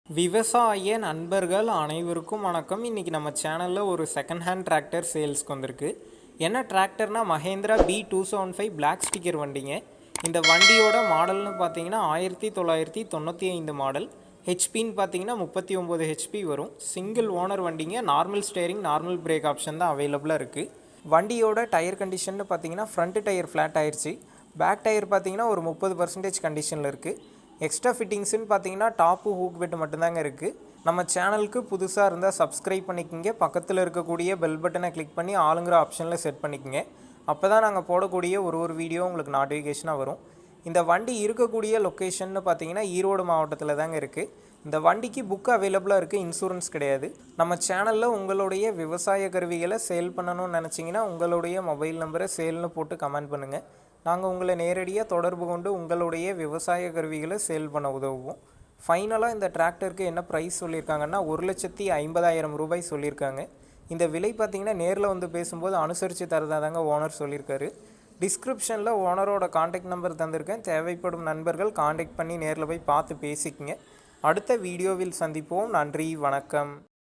விவசாய நண்பர்கள் அனைவருக்கும் வணக்கம். இன்றைக்கி நம்ம சேனலில் ஒரு செகண்ட் ஹேண்ட் டிராக்டர் சேல்ஸ்க்கு வந்திருக்கு. என்ன டிராக்டர்னால் மஹேந்திரா B275 பிளாக் ஸ்டிக்கர் வண்டிங்க. இந்த வண்டியோட மாடல்னு பார்த்தீங்கன்னா 1995 மாடல். ஹெச்பின்னு பார்த்தீங்கன்னா 39 ஹெச்பி வரும். சிங்கிள் ஓனர் வண்டிங்க. Normal steering normal break option தான் அவைலபிளாக இருக்குது. வண்டியோட டயர் கண்டிஷன்னு பார்த்தீங்கன்னா ஃப்ரண்ட் டயர் ஃப்ளாட் ஆயிடுச்சு. பேக் டயர் பார்த்தீங்கன்னா ஒரு 30% கண்டிஷனில் இருக்குது. எக்ஸ்ட்ரா ஃபிட்டிங்ஸ்ன்னு பார்த்தீங்கன்னா டாப்பு ஹூக் பெட்டு மட்டும்தாங்க இருக்குது. நம்ம சேனலுக்கு புதுசாக இருந்தால் சப்ஸ்கிரைப் பண்ணிக்கோங்க. பக்கத்தில் இருக்கக்கூடிய பெல் பட்டனை கிளிக் பண்ணி ஆளுங்கிற ஆப்ஷனில் செட் பண்ணிக்கோங்க. அப்போ தான் நாங்கள் போடக்கூடிய ஒரு வீடியோ உங்களுக்கு நோட்டிஃபிகேஷனாக வரும். இந்த வண்டி இருக்கக்கூடிய லொக்கேஷன்னு பார்த்தீங்கன்னா ஈரோடு மாவட்டத்தில் தாங்க இருக்குது. இந்த வண்டிக்கு புக் அவைலபிளாக இருக்குது, இன்சூரன்ஸ் கிடையாது. நம்ம சேனலில் உங்களுடைய விவசாய கருவிகளை சேல் பண்ணணும்னு நினச்சிங்கன்னா உங்களுடைய மொபைல் நம்பரை சேல்னு போட்டு கமெண்ட் பண்ணுங்கள். நாங்கள் உங்களை நேரடியாக தொடர்பு கொண்டு உங்களுடைய விவசாய கருவிகளை சேல் பண்ண உதவுவோம். ஃபைனலாக இந்த டிராக்டருக்கு என்ன ப்ரைஸ் சொல்லியிருக்காங்கன்னா 1,50,000 ரூபாய் சொல்லியிருக்காங்க. இந்த விலை பார்த்திங்கன்னா நேரில் வந்து பேசும்போது அனுசரித்து தரதாதாங்க ஓனர் சொல்லியிருக்காரு. டிஸ்கிரிப்ஷனில் ஓனரோட காண்டாக்ட் நம்பர் தந்திருக்கேன். தேவைப்படும் நண்பர்கள் காண்டாக்ட் பண்ணி நேரில் போய் பார்த்து பேசிக்கங்க. அடுத்த வீடியோவில் சந்திப்போம். நன்றி, வணக்கம்.